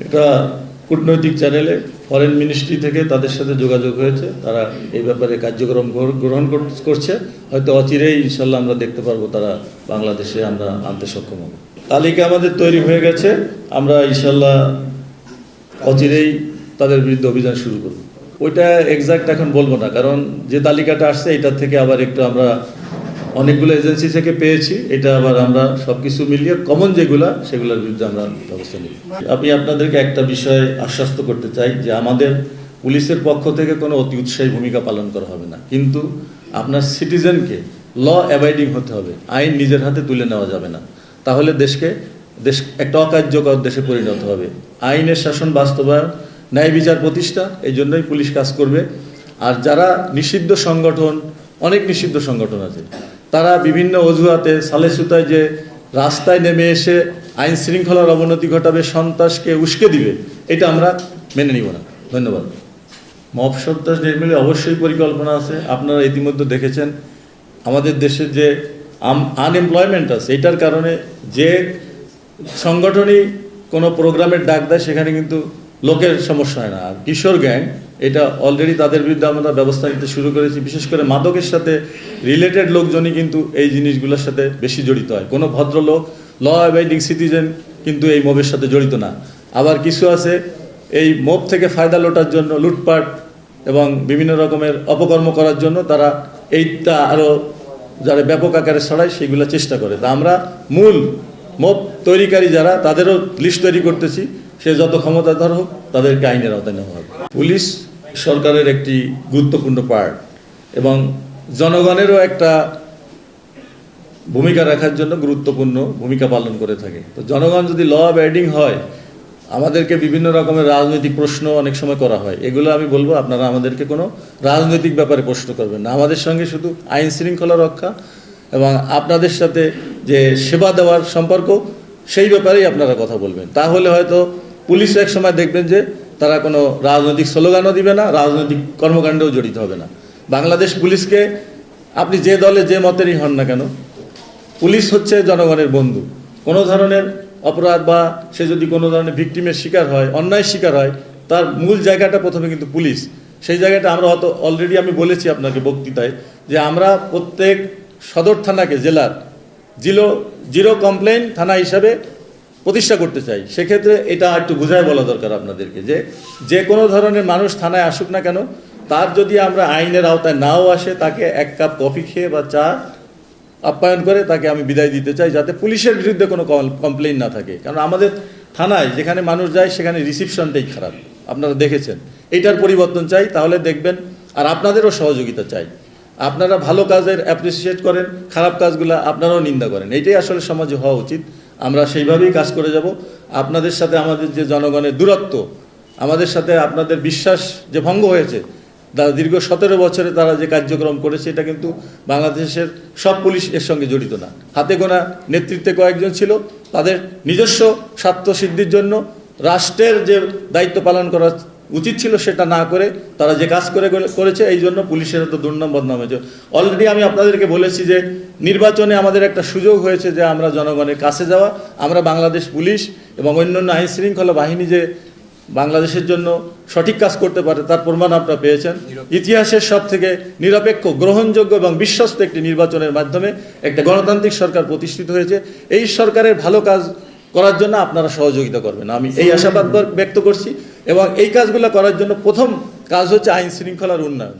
এটা কূটনৈতিক চ্যানেলে ফরেন মিনিস্ট্রি থেকে তাদের সাথে যোগাযোগ হয়েছে, তারা এই ব্যাপারে কার্যক্রম গ্রহণ করছে। হয়তো অচিরেই ইনশাল্লাহ আমরা দেখতে পারবো তারা বাংলাদেশে আমরা আনতে সক্ষম হব। তালিকা আমাদের তৈরি হয়ে গেছে, আমরা ইনশাল্লাহ অচিরেই তাদের বিরুদ্ধে অভিযান শুরু করব। ওইটা এক্সাক্ট এখন বলবো না, কারণ যে তালিকাটা আসছে এটার থেকে আবার একটু আমরা অনেকগুলো এজেন্সি থেকে পেয়েছি, এটা আবার আমরা সব কিছু মিলিয়ে কমন যেগুলা সেগুলোর বিরুদ্ধে আমরা ব্যবস্থা নিই। আমি আপনাদেরকে একটা বিষয়ে আশ্বস্ত করতে চাই যে আমাদের পুলিশের পক্ষ থেকে কোনো অতি উৎসাহী ভূমিকা পালন করা হবে না, কিন্তু আপনার সিটিজেনকে ল অ্যাবাইডিং হতে হবে, আইন নিজের হাতে তুলে নেওয়া যাবে না, তাহলে দেশ একটা অকার্যকর দেশে পরিণত হবে। আইনের শাসন বাস্তবায়ন, ন্যায় বিচার প্রতিষ্ঠা, এই জন্যই পুলিশ কাজ করবে। আর যারা নিষিদ্ধ সংগঠন, অনেক নিষিদ্ধ সংগঠন আছে, তারা বিভিন্ন অজুহাতে সালেসুতায় যে রাস্তায় নেমে এসে আইন শৃঙ্খলার অবনতি ঘটাবে, সন্ত্রাসকে উস্কে দিবে, এটা আমরা মেনে নিব না। ধন্যবাদ। মব সন্ত্রাস নির্মূলে অবশ্যই পরিকল্পনা আছে। আপনারা ইতিমধ্যে দেখেছেন আমাদের দেশের যে আনএমপ্লয়মেন্ট আছে, এটার কারণে যে সংগঠনই কোনো প্রোগ্রামের ডাক দেয় সেখানে কিন্তু লোকের সমস্যা হয় না। আর কিশোর গ্যাং, এটা অলরেডি তাদের বিরুদ্ধে আমরা ব্যবস্থা নিতে শুরু করেছি। বিশেষ করে মাদকের সাথে রিলেটেড লোকজনই কিন্তু এই জিনিসগুলোর সাথে বেশি জড়িত হয়। কোনো ভদ্রলোক, ল অ্যাবাইডিং সিটিজেন কিন্তু এই মবের সাথে জড়িত না। আবার কিছু আছে এই মব থেকে ফায়দা লোটার জন্য, লুটপাট এবং বিভিন্ন রকমের অপকর্ম করার জন্য তারা এইটা আরও যারা ব্যাপক আকারে ছড়ায় সেগুলো চেষ্টা করে। তা আমরা মূল মব তৈরিকারী যারা, তাদেরও লিস্ট তৈরি করতেছি। সে যত ক্ষমতাধর হোক, তাদেরকে আইনের আওতায় নেওয়া হবে। পুলিশ সরকারের একটি গুরুত্বপূর্ণ পার্ট এবং জনগণেরও একটা ভূমিকা রাখার জন্য গুরুত্বপূর্ণ ভূমিকা পালন করে থাকে। তো জনগণ যদি ল অ্যাবাইডিং হয়, আমাদেরকে বিভিন্ন রকমের রাজনৈতিক প্রশ্ন অনেক সময় করা হয়, এগুলো আমি বলবো আপনারা আমাদেরকে কোনো রাজনৈতিক ব্যাপারে প্রশ্ন করবেন না। আমাদের সঙ্গে শুধু আইন শৃঙ্খলা রক্ষা এবং আপনাদের সাথে যে সেবা দেওয়ার সম্পর্ক, সেই ব্যাপারেই আপনারা কথা বলবেন। তাহলে হয়তো পুলিশ এক সময় দেখবেন যে তারা কোনো রাজনৈতিক স্লোগানও দিবে না, রাজনৈতিক কর্মকাণ্ডেও জড়িত হবে না। বাংলাদেশ পুলিশকে আপনি যে দলে যে মতেরই হন না কেন, পুলিশ হচ্ছে জনগণের বন্ধু। কোনো ধরনের অপরাধ বা সে যদি কোনো ধরনের ভিকটিমের শিকার হয়, অন্যায় শিকার হয়, তার মূল জায়গাটা প্রথমে কিন্তু পুলিশ। সেই জায়গাটা আমরা অলরেডি আমি বলেছি আপনাকে বক্তৃতায় যে আমরা প্রত্যেক সদর থানাকে জেলার জিরো কমপ্লেইন থানা হিসাবে প্রতিষ্ঠা করতে চাই। সেক্ষেত্রে এটা একটু বুঝায় বলা দরকার আপনাদেরকে যে কোনো ধরনের মানুষ থানায় আসুক না কেন, তার যদি আমরা আইনের আওতায় নাও আসে, তাকে এক কাপ কফি খেয়ে বা চা আপ্যায়ন করে তাকে আমি বিদায় দিতে চাই, যাতে পুলিশের বিরুদ্ধে কোনো কমপ্লেইন না থাকে। কারণ আমাদের থানায় যেখানে মানুষ যায় সেখানে রিসিপশনটাই খারাপ, আপনারা দেখেছেন। এইটার পরিবর্তন চাই, তাহলে দেখবেন। আর আপনাদেরও সহযোগিতা চাই। আপনারা ভালো কাজের অ্যাপ্রিসিয়েট করেন, খারাপ কাজগুলো আপনারাও নিন্দা করেন। এইটাই আসলে সমাজে হওয়া উচিত। আমরা সেইভাবেই কাজ করে যাব। আপনাদের সাথে আমাদের যে জনগণের দূরত্ব, আমাদের সাথে আপনাদের বিশ্বাস যে ভঙ্গ হয়েছে, দীর্ঘ 17 বছরে তারা যে কার্যক্রম করেছে, এটা কিন্তু বাংলাদেশের সব পুলিশ এর সঙ্গে জড়িত না। হাতে গোনা নেতৃত্বে কয়েকজন ছিল, তাদের নিজস্ব স্বার্থ সিদ্ধির জন্য রাষ্ট্রের যে দায়িত্ব পালন করা উচিত ছিল সেটা না করে তারা যে কাজ করেছে, এই জন্য পুলিশের তো দুর্নাম বদনাম হয়েছে। অলরেডি আমি আপনাদেরকে বলেছি যে নির্বাচনে আমাদের একটা সুযোগ হয়েছে যে আমরা জনগণের কাছে যাওয়া। আমরা বাংলাদেশ পুলিশ এবং অন্যান্য আইন শৃঙ্খলা বাহিনী যে বাংলাদেশের জন্য সঠিক কাজ করতে পারে, তার প্রমাণ আপনারা পেয়েছেন। ইতিহাসের সব থেকে নিরপেক্ষ, গ্রহণযোগ্য এবং বিশ্বস্ত একটি নির্বাচনের মাধ্যমে একটা গণতান্ত্রিক সরকার প্রতিষ্ঠিত হয়েছে। এই সরকারের ভালো কাজ করার জন্য আপনারা সহযোগিতা করবেন, আমি এই আশাবাদ ব্যক্ত করছি। এবং এই কাজগুলো করার জন্য প্রথম কাজ হচ্ছে আইন শৃঙ্খলার উন্নয়ন।